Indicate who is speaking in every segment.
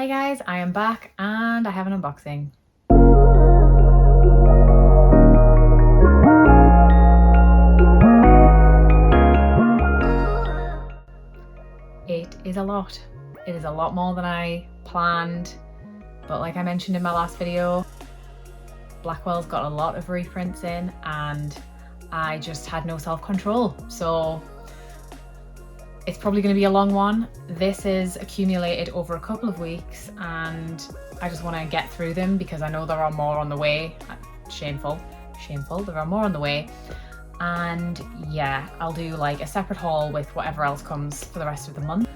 Speaker 1: Hi guys, I am back and I have an unboxing. It is a lot. It is a lot more than I planned, but like I mentioned in my last video, Blackwell's got a lot of reprints in and I just had no self-control. So it's probably going to be a long one. This is accumulated over a couple of weeks and I just want to get through them because I know there are more on the way. Shameful, there are more on the way. And yeah, I'll do like a separate haul with whatever else comes for the rest of the month.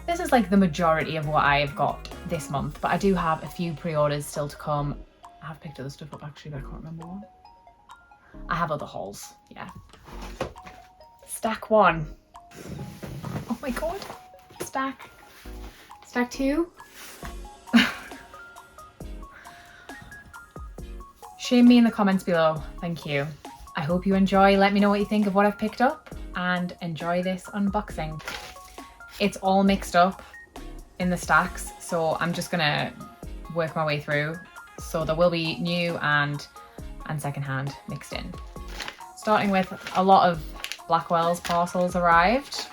Speaker 1: This is like the majority of what I've got this month, but I do have a few pre-orders still to come. I have picked other stuff up actually, but I can't remember what. I have other hauls, yeah. Stack 1. Oh my god, stack 2. Shame me in the comments below, thank you. I hope you enjoy, let me know what you think of what I've picked up and enjoy this unboxing. It's all mixed up in the stacks, so I'm just gonna work my way through. So there will be new and secondhand mixed in. Starting with a lot of Blackwell's parcels arrived.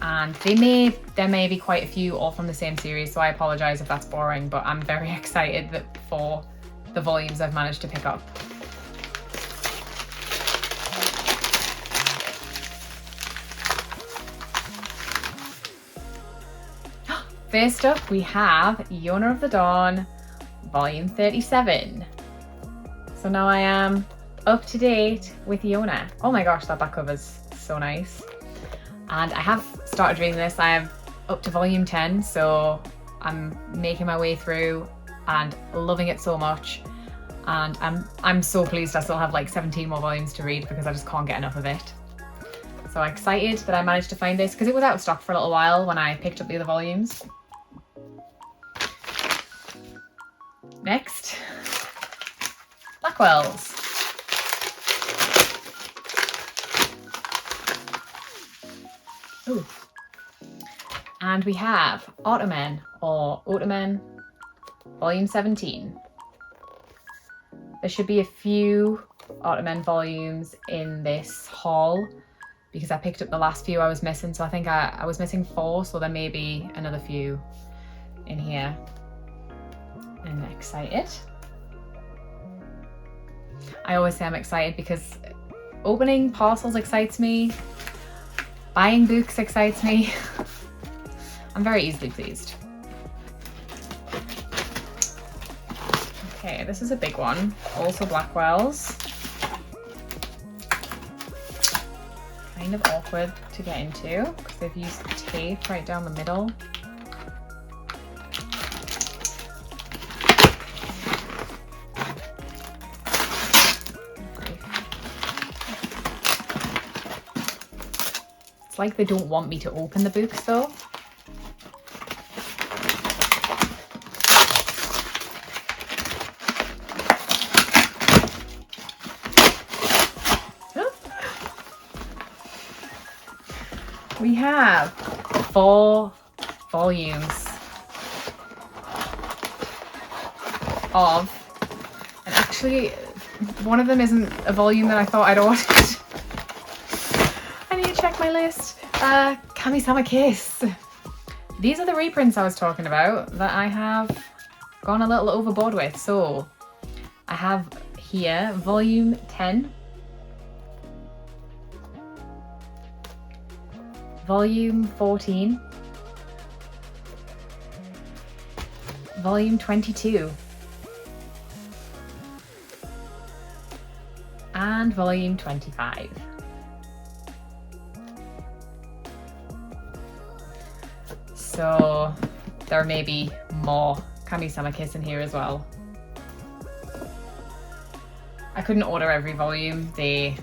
Speaker 1: And there may be quite a few all from the same series, so I apologise if that's boring, but I'm very excited for the volumes I've managed to pick up. First up, we have Yona of the Dawn, volume 37. So now I am up to date with Yona. Oh my gosh, that back cover's so nice. And I have started reading this. I am up to volume 10, so I'm making my way through and loving it so much. And I'm so pleased I still have like 17 more volumes to read because I just can't get enough of it. So I'm excited that I managed to find this because it was out of stock for a little while when I picked up the other volumes. Next, Blackwell's. Ooh. And we have Ottoman or Ottoman volume 17. There should be a few Ottoman volumes in this haul because I picked up the last few I was missing, so I think I was missing 4, so there may be another few in here. I'm excited. I always say I'm excited because opening parcels excites me. Buying books excites me. I'm very easily pleased. Okay, this is a big one. Also Blackwell's. Kind of awkward to get into because they've used tape right down the middle. It's like they don't want me to open the books though. We have 4 volumes of, and actually one of them isn't a volume that I thought I'd ordered. I need to check my list. Kami-sama Kiss. These are the reprints I was talking about that I have gone a little overboard with. So I have here volume 10. Volume 14, Volume 22, and Volume 25. So there may be more Kami-sama Kiss in here as well. I couldn't order every volume. The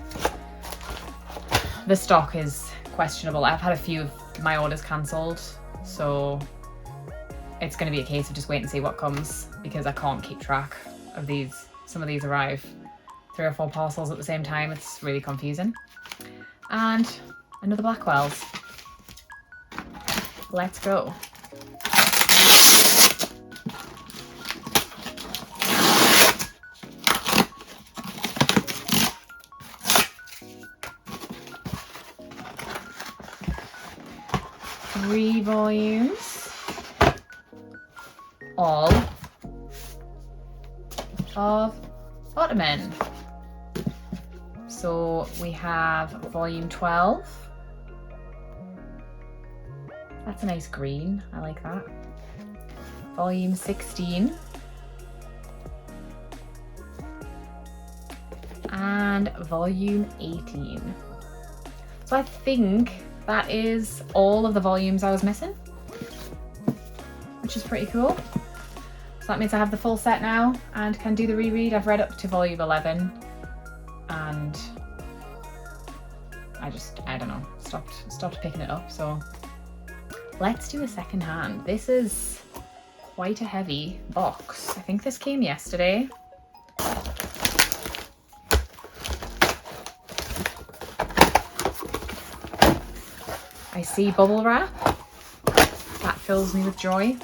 Speaker 1: stock is questionable. I've had a few of my orders cancelled, so it's going to be a case of just wait and see what comes because I can't keep track of these. Some of these arrive 3 or 4 parcels at the same time. It's really confusing. And another Blackwell's. Let's go. 3 volumes, all of Ottoman. So we have volume 12. That's a nice green, I like that. Volume 16. And volume 18. So I think that is all of the volumes I was missing, which is pretty cool. So that means I have the full set now and can do the reread. I've read up to volume 11 and I don't know, stopped picking it up. So let's do a second hand. This is quite a heavy box. I think this came yesterday. I see bubble wrap. That fills me with joy.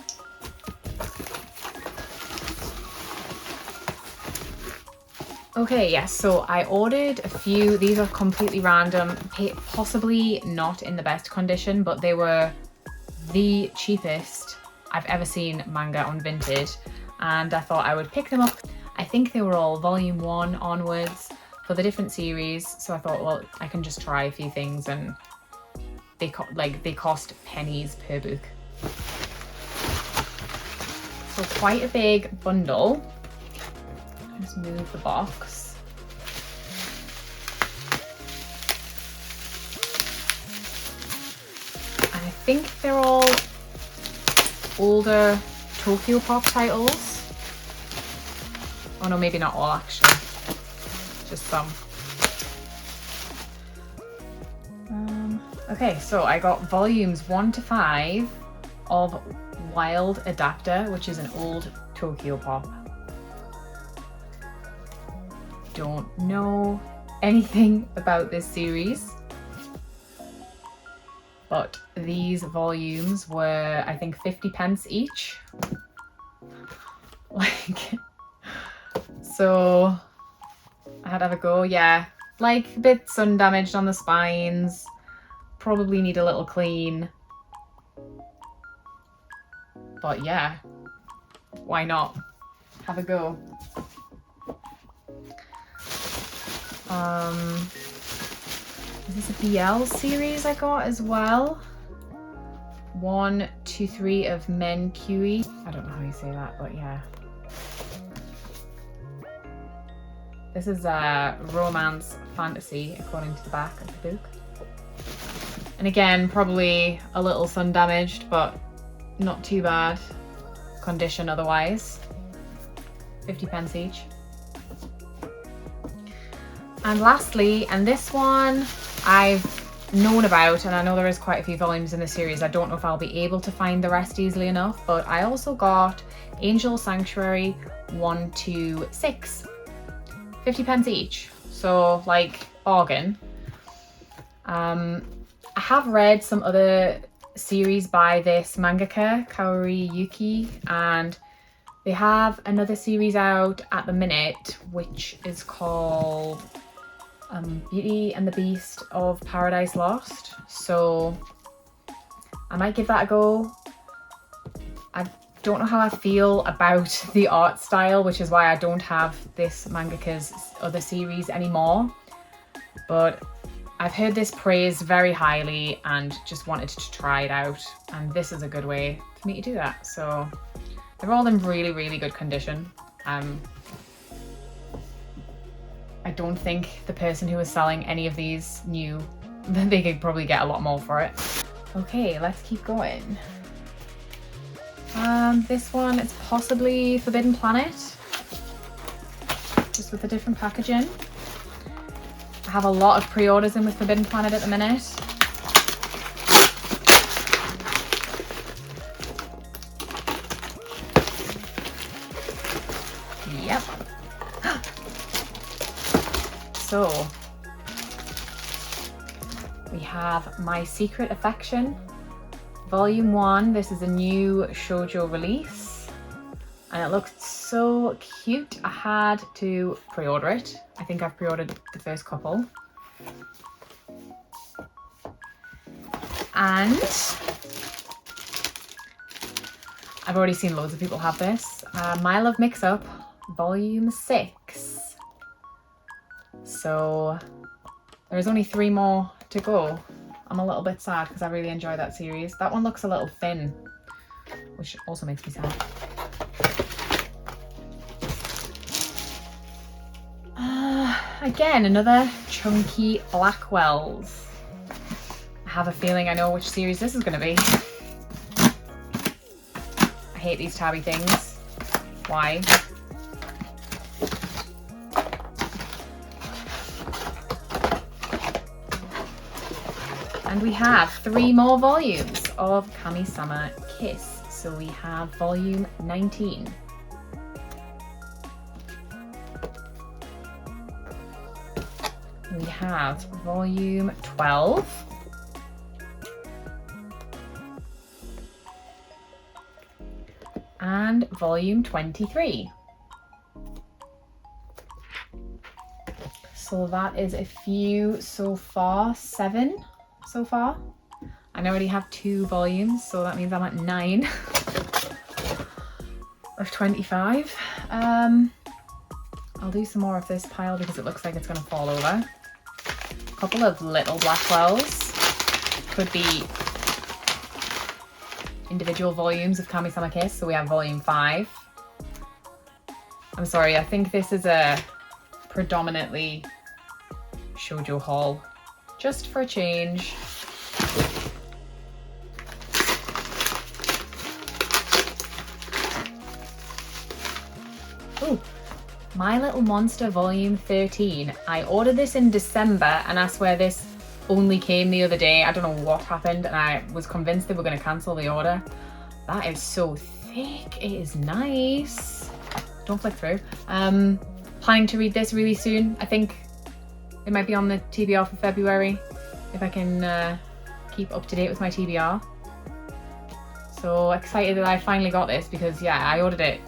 Speaker 1: Okay, yes, so I ordered a few. These are completely random, possibly not in the best condition, but they were the cheapest I've ever seen manga on Vinted, and I thought I would pick them up. I think they were all volume 1 onwards for the different series, so I thought, well, I can just try a few things, and they cost pennies per book. So quite a big bundle. Just move the box. And I think they're all older Tokyo Pop titles. Oh no, maybe not all actually, just some. Okay, so I got volumes 1 to 5 of Wild Adapter, which is an old Tokyo Pop. Don't know anything about this series, but these volumes were, I think, 50 pence each. So I had to have a go. Yeah, like a bit sun damaged on the spines. Probably need a little clean, but yeah, why not have a go? Is this a BL series I got as well? 1, 2, 3 of Men QE. I don't know how you say that, but yeah. This is a romance fantasy according to the back of the book. And again, probably a little sun damaged, but not too bad condition otherwise. 50 pence each. And lastly, and this one I've known about, and I know there is quite a few volumes in the series. I don't know if I'll be able to find the rest easily enough, but I also got Angel Sanctuary 1 to 6. 50 pence each. So like bargain. I have read some other series by this mangaka, Kaori Yuki, and they have another series out at the minute, which is called Beauty and the Beast of Paradise Lost. So I might give that a go. I don't know how I feel about the art style, which is why I don't have this mangaka's other series anymore. But I've heard this praised very highly and just wanted to try it out, and this is a good way for me to do that. So they're all in really, really good condition. I don't think the person who was selling any of these knew that they could probably get a lot more for it. Okay, let's keep going. This one is possibly Forbidden Planet, just with a different packaging. I have a lot of pre-orders in with Forbidden Planet at the minute. Yep. So we have My Secret Affection, Volume 1. This is a new Shojo release and it looks so cute. I had to pre-order it. I think I've pre-ordered the first couple. And I've already seen loads of people have this. My Love Mix-Up, volume 6. So there's only 3 more to go. I'm a little bit sad because I really enjoy that series. That one looks a little thin, which also makes me sad. Again, another chunky Blackwells. I have a feeling I know which series this is going to be. I hate these tabby things. Why? And we have 3 more volumes of Kami-sama Kiss. So we have volume 19. We have volume 12. And volume 23. So that is a few so far, 7 so far. I already have 2 volumes, so that means I'm at 9 of 25. I'll do some more of this pile because it looks like it's going to fall over. A couple of little Blackwells. Could be individual volumes of Kami-sama Kiss. So we have volume 5. I'm sorry, I think this is a predominantly Shojo haul, just for a change. Ooh, My Little Monster volume 13. I ordered this in December and I swear this only came the other day. I don't know what happened and I was convinced they were going to cancel the order. That is so thick. It is nice. Don't flick through. Planning to read this really soon. I think it might be on the TBR for February if I can keep up to date with my TBR. So excited that I finally got this because yeah, I ordered it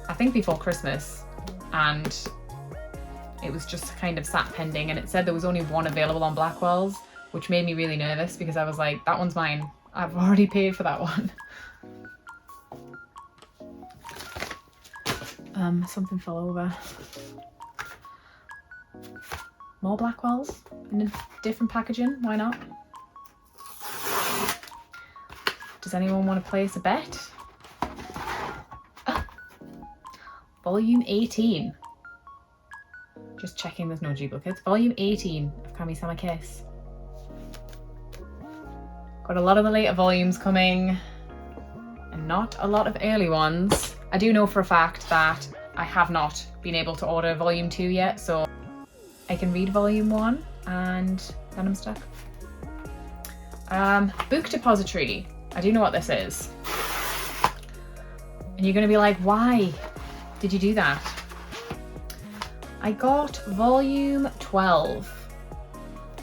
Speaker 1: I think before Christmas and it was just kind of sat pending and it said there was only 1 available on Blackwells, which made me really nervous because I was like, that one's mine. I've already paid for that one. Something fell over. More Blackwells in a different packaging, why not? Does anyone want to place a bet? Ah, volume 18. Just checking there's no duplicates. Volume 18 of Kami-sama Kiss. Got a lot of the later volumes coming and not a lot of early ones. I do know for a fact that I have not been able to order volume 2 yet, so I can read volume 1 and then I'm stuck. Book Depository. I do know what this is. And you're going to be like, why did you do that? I got volume 12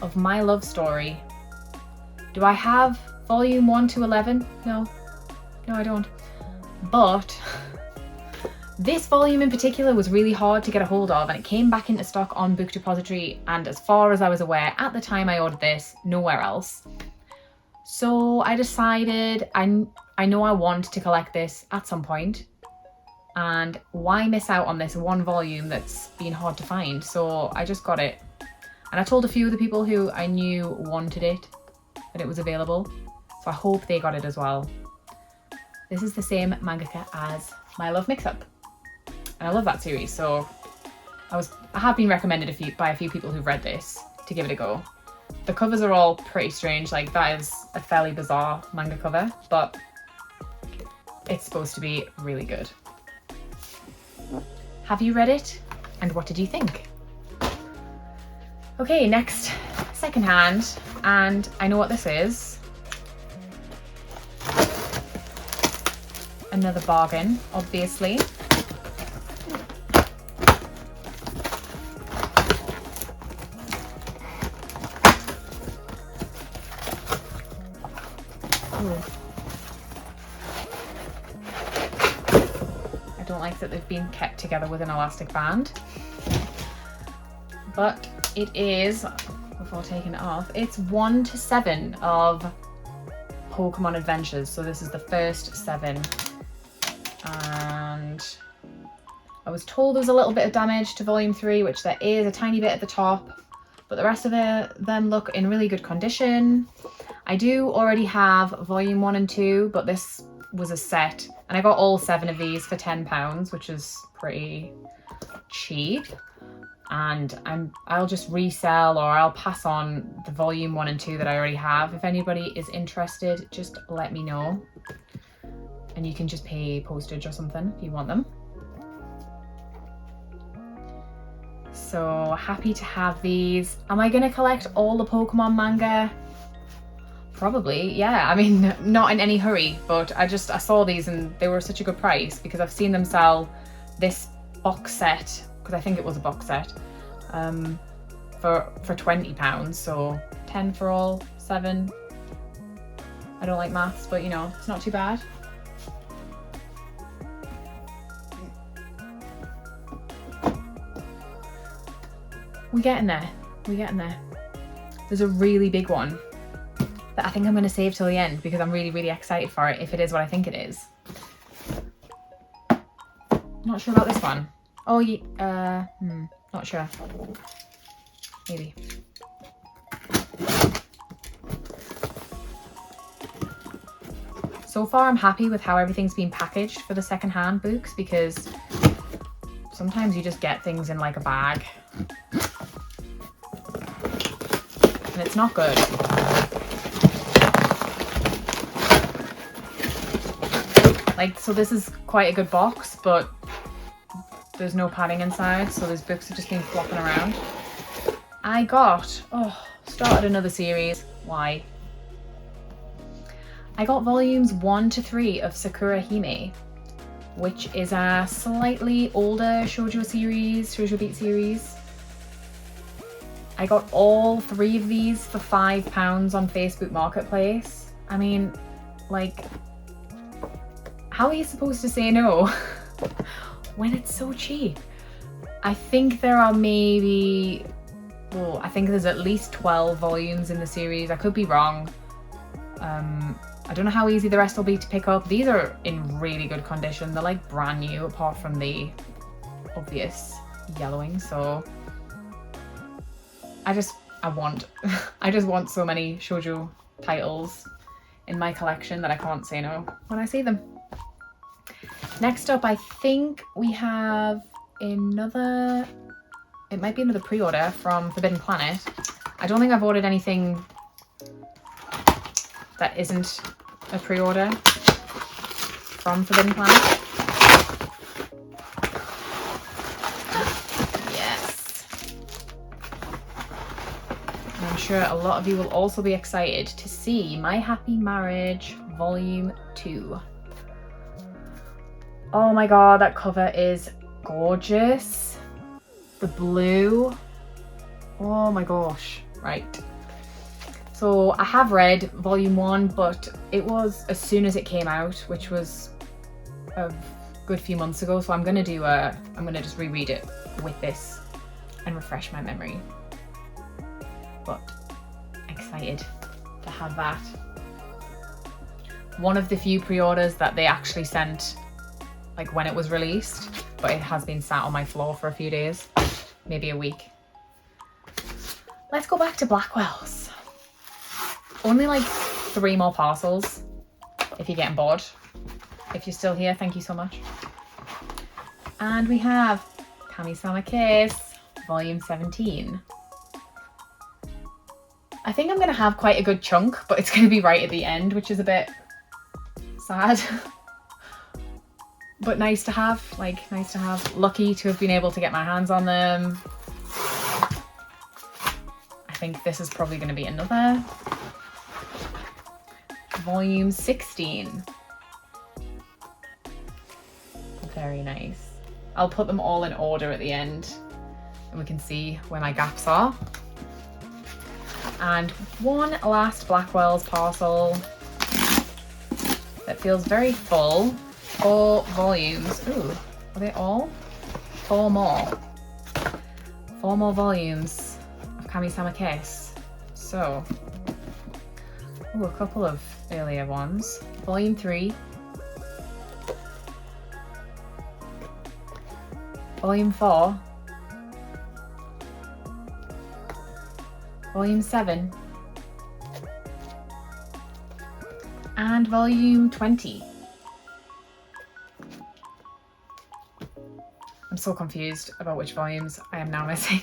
Speaker 1: of My Love Story. Do I have volume 1 to 11? No. No, I don't. But this volume in particular was really hard to get a hold of and it came back into stock on Book Depository and as far as I was aware at the time I ordered this, nowhere else. So I decided I know I want to collect this at some point and why miss out on this 1 volume that's been hard to find. So I just got it and I told a few of the people who I knew wanted it that it was available. So I hope they got it as well. This is the same mangaka as My Love Mix-Up. And I love that series, so I have been recommended by a few people who've read this to give it a go. The covers are all pretty strange, like that is a fairly bizarre manga cover, but it's supposed to be really good. Have you read it? And what did you think? Okay, next, secondhand, and I know what this is. Another bargain, obviously. I don't like that they've been kept together with an elastic band, but it is, before taking it off, it's 1 to 7 of Pokemon Adventures, so this is the first 7 And I was told there was a little bit of damage to volume 3, which there is, a tiny bit at the top, but the rest of them look in really good condition. I do already have volume 1 and 2, but this was a set, and I got all 7 of these for £10, which is pretty cheap. And I'll just resell, or I'll pass on the volume 1 and 2 that I already have. If anybody is interested, just let me know. And you can just pay postage or something if you want them. So happy to have these. Am I gonna collect all the Pokemon manga? Probably, yeah. I mean, not in any hurry, but I saw these and they were such a good price because I've seen them sell this box set, because I think it was a box set, for £20. So 10 for all, 7. I don't like maths, but you know, it's not too bad. We're getting there. We're getting there. There's a really big one that I think I'm going to save till the end because I'm really, really excited for it, if it is what I think it is. Not sure about this one. Oh, yeah, not sure. Maybe. So far, I'm happy with how everything's been packaged for the second-hand books, because sometimes you just get things in like a bag. And it's not good. Like, so this is quite a good box, but there's no padding inside, so these books are just been flopping around. I started another series. Why? I got volumes 1 to 3 of Sakura Hime, which is a slightly older Shojo Beat series. I got all 3 of these for £5 on Facebook Marketplace. I mean, like, how are you supposed to say no when it's so cheap? I think there are maybe, well, I think there's at least 12 volumes in the series. I could be wrong. I don't know how easy the rest will be to pick up. These are in really good condition. They're like brand new, apart from the obvious yellowing. So I just want so many shoujo titles in my collection that I can't say no when I see them. Next up, I think we have another, it might be another pre-order from Forbidden Planet. I don't think I've ordered anything that isn't a pre-order from Forbidden Planet. Yes. And I'm sure a lot of you will also be excited to see My Happy Marriage Volume 2. Oh my god, that cover is gorgeous. The blue. Oh my gosh. Right. So I have read volume 1, but it was as soon as it came out, which was a good few months ago. So I'm gonna just reread it with this and refresh my memory. But excited to have that. One of the few pre-orders that they actually sent like when it was released, but it has been sat on my floor for a few days, maybe a week. Let's go back to Blackwell's. Only like 3 more parcels if you're getting bored. If you're still here, thank you so much. And we have Kami-sama Kiss, Volume 17. I think I'm going to have quite a good chunk, but it's going to be right at the end, which is a bit sad. But nice to have, lucky to have been able to get my hands on them. I think this is probably going to be another. Volume 16. Very nice. I'll put them all in order at the end and we can see where my gaps are. And one last Blackwell's parcel that feels very full. 4 volumes. Ooh, are they all? 4 more. 4 more volumes of Kami-sama Kiss. So, ooh, a couple of earlier ones. Volume 3. Volume 4, Volume 7, and Volume 20. I'm so confused about which volumes I am now missing.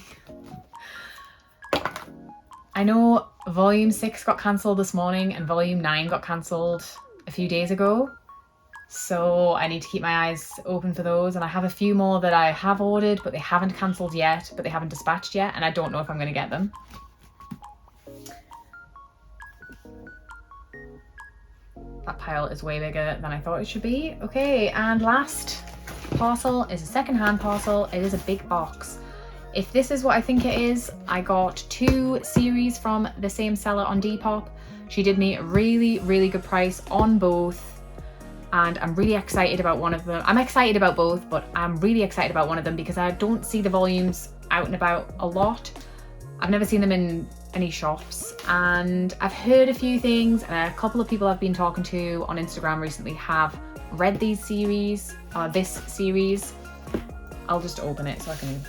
Speaker 1: I know Volume 6 got cancelled this morning and Volume 9 got cancelled a few days ago. So I need to keep my eyes open for those, and I have a few more that I have ordered but they haven't cancelled yet, but they haven't dispatched yet, and I don't know if I'm going to get them. That pile is way bigger than I thought it should be. Okay, and last parcel is a second-hand parcel. It is a big box. If this is what I think it is, I got 2 series from the same seller on Depop. She did me a really, really good price on both. And I'm really excited about one of them. I'm excited about both, but I'm really excited about one of them because I don't see the volumes out and about a lot. I've never seen them in any shops, and I've heard a few things, and a couple of people I've been talking to on Instagram recently have read these series, this series. I'll just open it so I can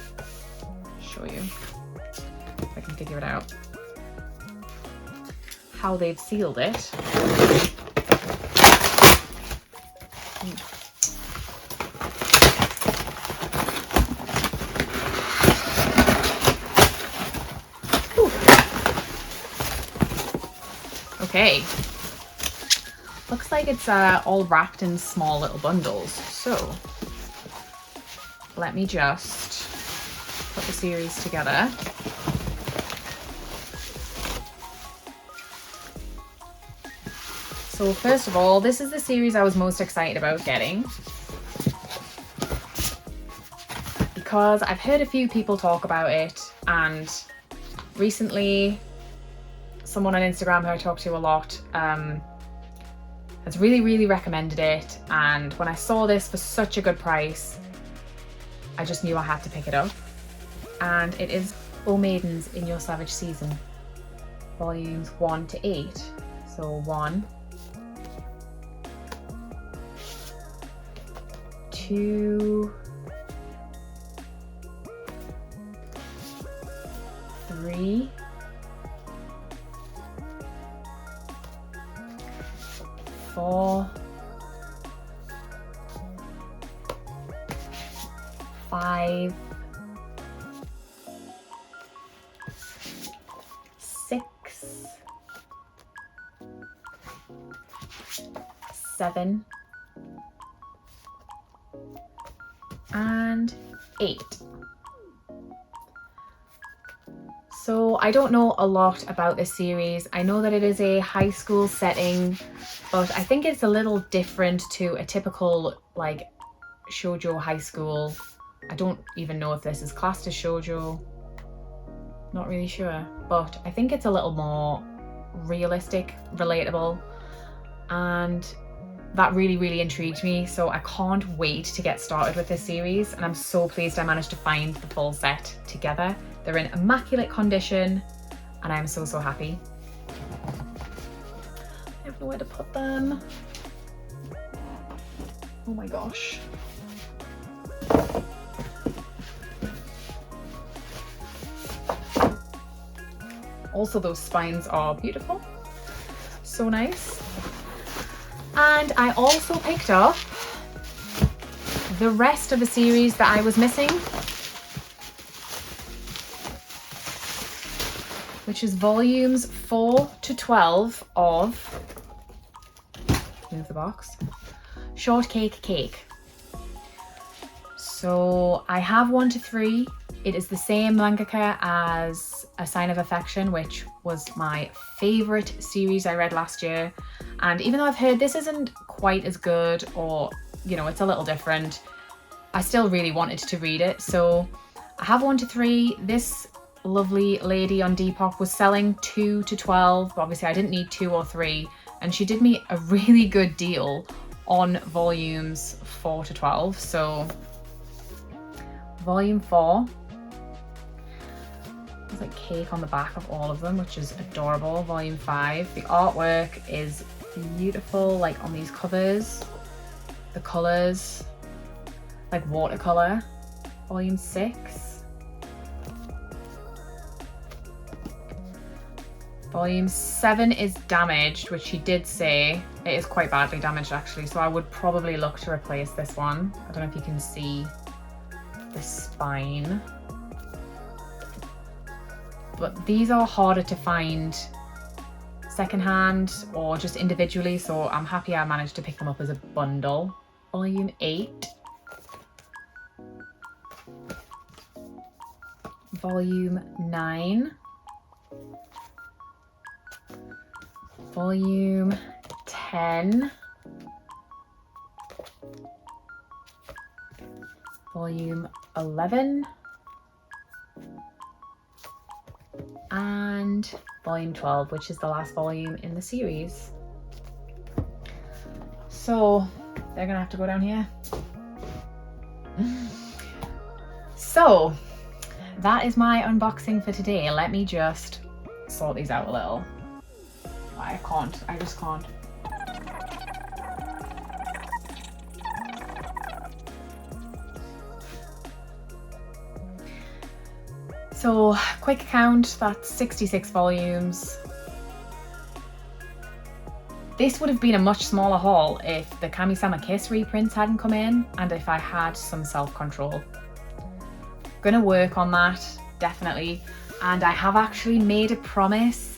Speaker 1: show you if I can figure it out. How they've sealed it. Okay, looks like it's all wrapped in small little bundles. So let me just put the series together. So first of all, this is the series I was most excited about getting because I've heard a few people talk about it, and recently someone on Instagram who I talk to a lot has really recommended it, and when I saw this for such a good price, I just knew I had to pick it up. And it is O Maidens in Your Savage Season, volumes 1 to 8. So 1, 2, 3, 4, 5, 6, 7, and 8. So I don't know a lot about this series. I know that it is a high school setting, but I think it's a little different to a typical like Shojo high school. I don't even know if this is classed as Shojo. Not really sure, but I think it's a little more realistic, relatable, and that really intrigued me. So I can't wait to get started with this series, and I'm so pleased I managed to find the full set together. They're in immaculate condition, and I'm so happy. I have nowhere to put them. Oh my gosh. Also, those spines are beautiful. So nice. And I also picked up the rest of the series that I was missing, which is volumes 4 to 12 of, move the box, Shortcake Cake. So I have 1 to 3. It is the same mangaka as A Sign of Affection, which was my favorite series I read last year. And even though I've heard this isn't quite as good, or, you know, it's a little different, I still really wanted to read it. So I have 1 to 3. This lovely lady on Depop was selling 2 to 12, but obviously I didn't need 2 or 3, and she did me a really good deal on volumes 4 to 12. So volume 4, there's like cake on the back of all of them, which is adorable. Volume 5, the artwork is beautiful, like on these covers, the colors, like watercolor. volume 6. Volume 7 is damaged, which she did say. It is quite badly damaged actually, so I would probably look to replace this one. I don't know if you can see the spine. But these are harder to find secondhand or just individually, so I'm happy I managed to pick them up as a bundle. Volume 8. Volume 9. Volume 10. Volume 11. And volume 12, which is the last volume in the series. So they're gonna have to go down here. So that is my unboxing for today. Let me just sort these out a little. I just can't. So, quick count, that's 66 volumes. This would have been a much smaller haul if the Kami-sama Kiss reprints hadn't come in and if I had some self-control. Gonna work on that, definitely. And I have actually made a promise.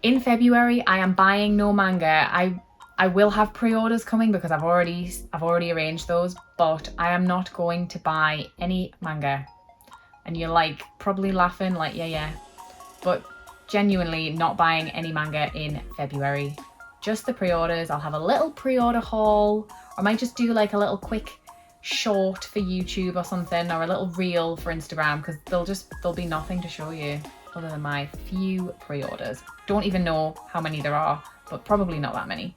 Speaker 1: In February, I am buying no manga. I will have pre-orders coming because I've already arranged those, but I am not going to buy any manga. And you're like probably laughing like, yeah. But genuinely not buying any manga in February. Just the pre-orders. I'll have a little pre-order haul. I might just do like a little quick short for YouTube or something, or a little reel for Instagram, because there'll be nothing to show you other than my few pre-orders. Don't even know how many there are, but probably not that many.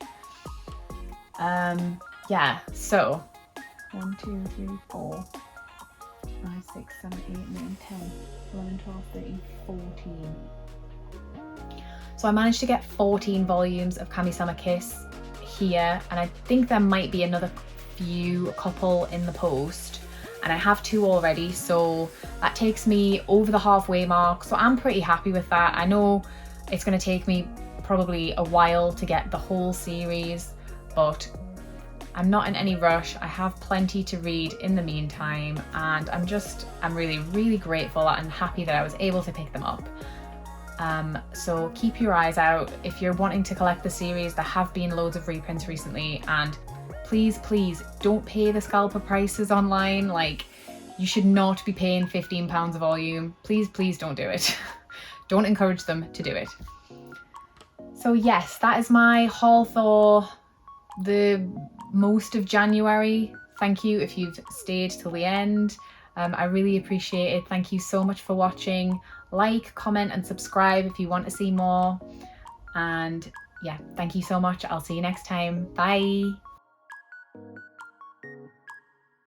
Speaker 1: Yeah, so 1, 2, 3, 4, 5, 6, 7, 8, 9, 10, 11, 12, 13, 14. So I managed to get 14 volumes of Kami-sama Kiss here, and I think there might be another couple in the post, and I have 2 already, so that takes me over the halfway mark, so I'm pretty happy with that. I know it's going to take me probably a while to get the whole series, but I'm not in any rush. I have plenty to read in the meantime, and I'm really grateful and happy that I was able to pick them up. So keep your eyes out if you're wanting to collect the series. There have been loads of reprints recently, and please don't pay the scalper prices online. Like, you should not be paying £15 a volume. Please don't do it. Don't encourage them to do it. So yes, that is my haul for the most of January. Thank you if you've stayed till the end. I really appreciate it. Thank you so much for watching. Like, comment and subscribe if you want to see more. And yeah, thank you so much. I'll see you next time. Bye.